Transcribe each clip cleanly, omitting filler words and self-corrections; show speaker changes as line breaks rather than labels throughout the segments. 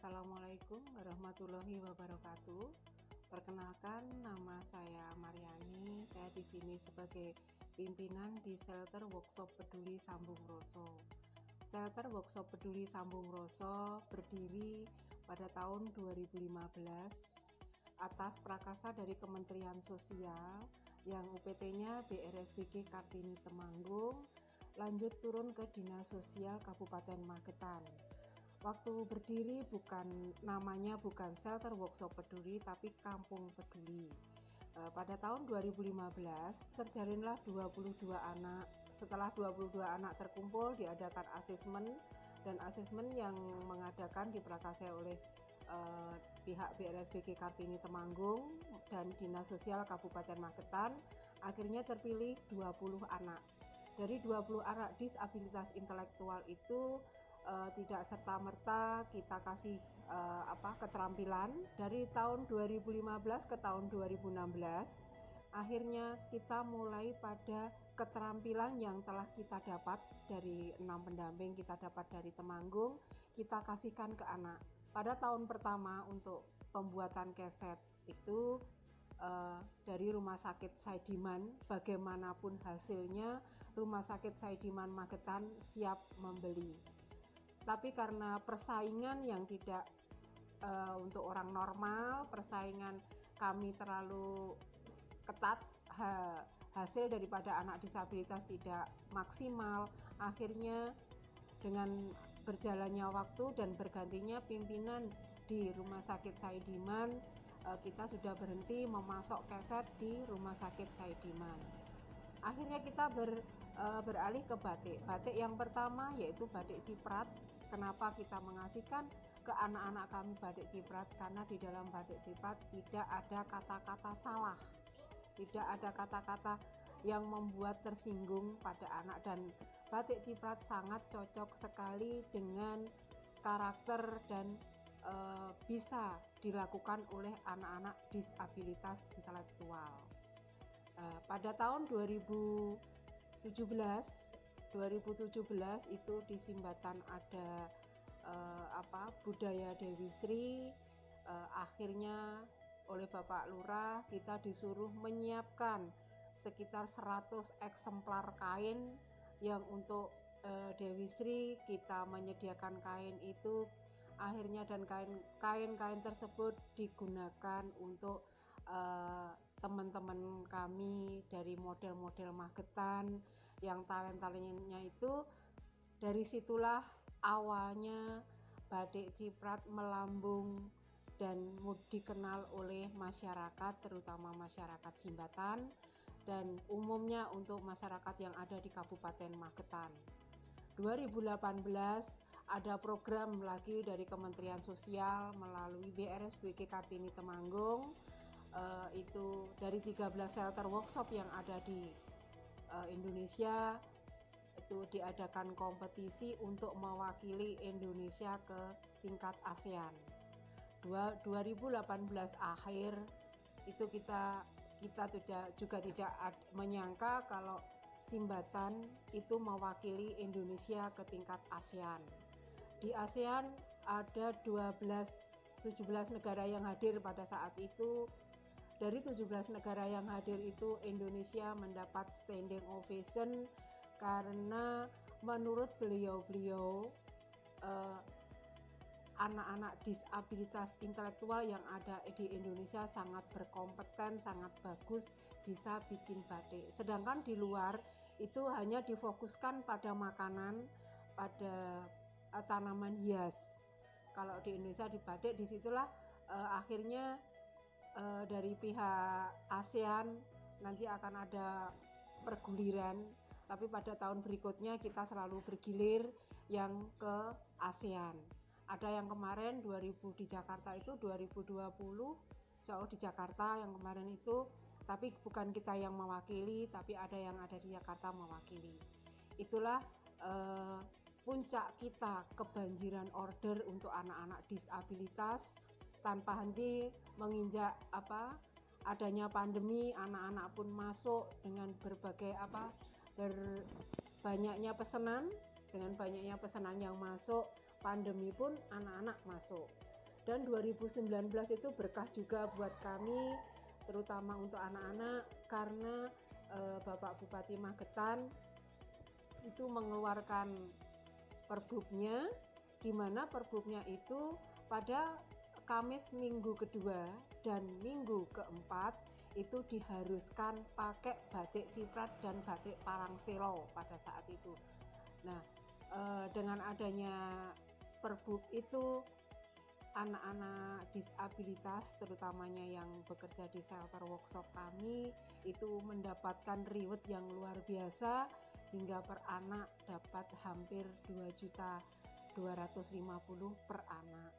Assalamualaikum warahmatullahi wabarakatuh. Perkenalkan, nama saya Mariani. Saya di sini sebagai pimpinan di Shelter Workshop Peduli Sambung Roso. Shelter Workshop Peduli Sambung Roso berdiri pada tahun 2015 atas prakarsa dari Kementerian Sosial yang UPT-nya BRSBG Kartini Temanggung, lanjut turun ke Dinas Sosial Kabupaten Magetan. Waktu berdiri namanya bukan Shelter Workshop Peduli tapi Kampung Peduli. Pada tahun 2015 terjalinlah 22 anak. Setelah 22 anak terkumpul diadakan asesmen, dan asesmen yang mengadakan diprakarsai oleh pihak BRSBG Kartini Temanggung dan Dinas Sosial Kabupaten Magetan. Akhirnya terpilih 20 anak. Dari 20 anak disabilitas intelektual itu tidak serta-merta kita kasih keterampilan. Dari tahun 2015 ke tahun 2016 akhirnya kita mulai pada keterampilan yang telah kita dapat dari 6 pendamping kita dapat dari Temanggung, kita kasihkan ke anak. Pada tahun pertama untuk pembuatan keset itu dari Rumah Sakit Saidiman, bagaimanapun hasilnya Rumah Sakit Saidiman Magetan siap membeli. Tapi karena persaingan yang tidak untuk orang normal, persaingan kami terlalu ketat, hasil daripada anak disabilitas tidak maksimal. Akhirnya dengan berjalannya waktu dan bergantinya pimpinan di Rumah Sakit Saidiman, kita sudah berhenti memasok keset di Rumah Sakit Saidiman. Akhirnya kita beralih ke batik. Batik yang pertama yaitu batik ciprat. Kenapa kita mengasihkan ke anak-anak kami batik ciprat? Karena di dalam batik ciprat tidak ada kata-kata salah, tidak ada kata-kata yang membuat tersinggung pada anak, dan batik ciprat sangat cocok sekali dengan karakter dan bisa dilakukan oleh anak-anak disabilitas intelektual. Pada tahun 2017 itu di Simbatan ada budaya Dewi Sri. Akhirnya oleh Bapak Lurah kita disuruh menyiapkan sekitar 100 eksemplar kain yang untuk Dewi Sri. Kita menyediakan kain itu akhirnya, dan kain-kain tersebut digunakan untuk teman-teman kami dari model-model Magetan yang talent-talentnya itu. Dari situlah awalnya batik ciprat melambung dan dikenal oleh masyarakat, terutama masyarakat Simbatan dan umumnya untuk masyarakat yang ada di Kabupaten Magetan. 2018 ada program lagi dari Kementerian Sosial melalui BRSBG Kartini Temanggung, itu dari 13 shelter workshop yang ada di Indonesia, itu diadakan kompetisi untuk mewakili Indonesia ke tingkat ASEAN. 2018 akhir itu kita juga tidak menyangka kalau Simbatan itu mewakili Indonesia ke tingkat ASEAN. Di ASEAN ada 17 negara yang hadir pada saat itu. Dari 17 negara yang hadir itu Indonesia mendapat standing ovation karena menurut beliau anak-anak disabilitas intelektual yang ada di Indonesia sangat berkompeten, sangat bagus, bisa bikin batik. Sedangkan di luar itu hanya difokuskan pada makanan, pada tanaman hias. Kalau di Indonesia di batik, disitulah akhirnya dari pihak ASEAN nanti akan ada perguliran, tapi pada tahun berikutnya kita selalu bergilir yang ke ASEAN. Ada yang kemarin 2000 di Jakarta itu 2020 di Jakarta yang kemarin itu, tapi bukan kita yang mewakili, tapi ada yang ada di Jakarta mewakili. Itulah puncak kita kebanjiran order untuk anak-anak disabilitas tanpa henti menginjak adanya pandemi. Anak-anak pun masuk dengan berbagai banyaknya pesanan. Dengan banyaknya pesanan yang masuk, pandemi pun anak-anak masuk. Dan 2019 itu berkah juga buat kami, terutama untuk anak-anak, karena Bapak Bupati Magetan itu mengeluarkan perbubnya, di mana perbubnya itu pada Kamis minggu kedua dan minggu keempat itu diharuskan pakai batik ciprat dan batik parangselo pada saat itu. Nah, dengan adanya perbub itu, anak-anak disabilitas terutamanya yang bekerja di shelter workshop kami itu mendapatkan reward yang luar biasa, hingga per anak dapat hampir 2.250.000 per anak.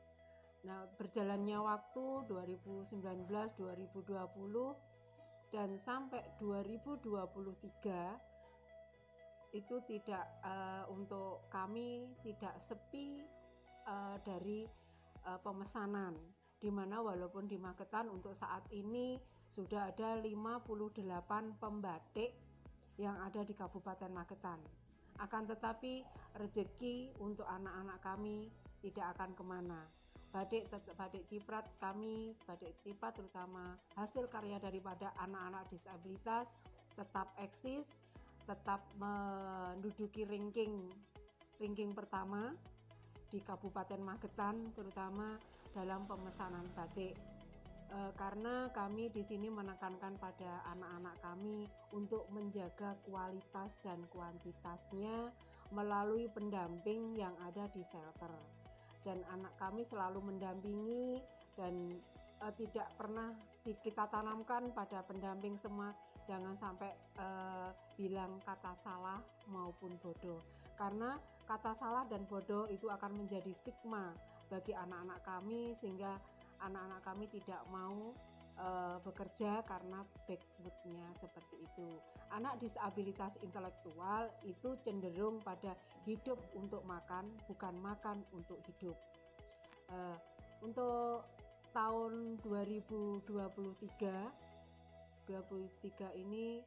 Nah, berjalannya waktu 2019-2020 dan sampai 2023 itu tidak untuk kami tidak sepi dari pemesanan, di mana walaupun di Magetan untuk saat ini sudah ada 58 pembatik yang ada di Kabupaten Magetan. Akan tetapi rezeki untuk anak-anak kami tidak akan kemana. Batik ciprat kami, batik ciprat terutama hasil karya daripada anak-anak disabilitas tetap eksis, tetap menduduki ranking pertama di Kabupaten Magetan, terutama dalam pemesanan batik. Karena kami di sini menekankan pada anak-anak kami untuk menjaga kualitas dan kuantitasnya melalui pendamping yang ada di shelter. Dan anak kami selalu mendampingi dan tidak pernah kita tanamkan pada pendamping semua, jangan sampai bilang kata salah maupun bodoh, karena kata salah dan bodoh itu akan menjadi stigma bagi anak-anak kami, sehingga anak-anak kami tidak mau bekerja karena backwoodnya seperti itu. Anak disabilitas intelektual itu cenderung pada hidup untuk makan, bukan makan untuk hidup. Untuk tahun 2023 ini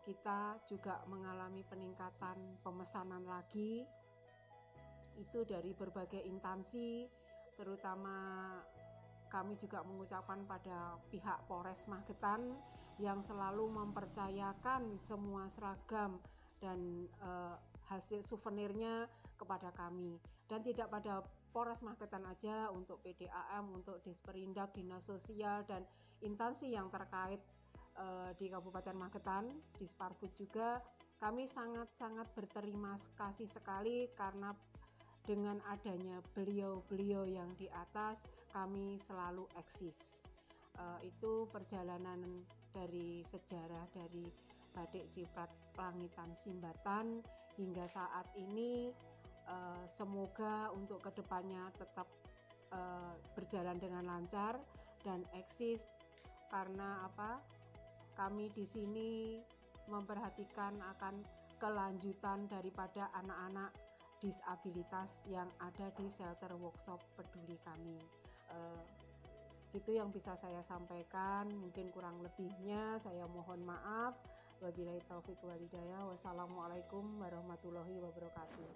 kita juga mengalami peningkatan pemesanan lagi, itu dari berbagai instansi, terutama kami juga mengucapkan pada pihak Polres Magetan yang selalu mempercayakan semua seragam dan hasil souvenirnya kepada kami. Dan tidak pada Polres Magetan aja, untuk PDAM, untuk Disperindak, Dinas Sosial, dan instansi yang terkait di Kabupaten Magetan, Disparbud juga, kami sangat-sangat berterima kasih sekali karena dengan adanya beliau-beliau yang di atas, kami selalu eksis. Itu perjalanan dari sejarah dari batik ciprat Langitan Simbatan hingga saat ini. Semoga untuk kedepannya tetap berjalan dengan lancar dan eksis, karena kami di sini memperhatikan akan kelanjutan daripada anak-anak disabilitas yang ada di shelter workshop peduli kami. Itu yang bisa saya sampaikan, mungkin kurang lebihnya saya mohon maaf. Wabillahi taufiq wal hidayah. Wassalamualaikum warahmatullahi wabarakatuh.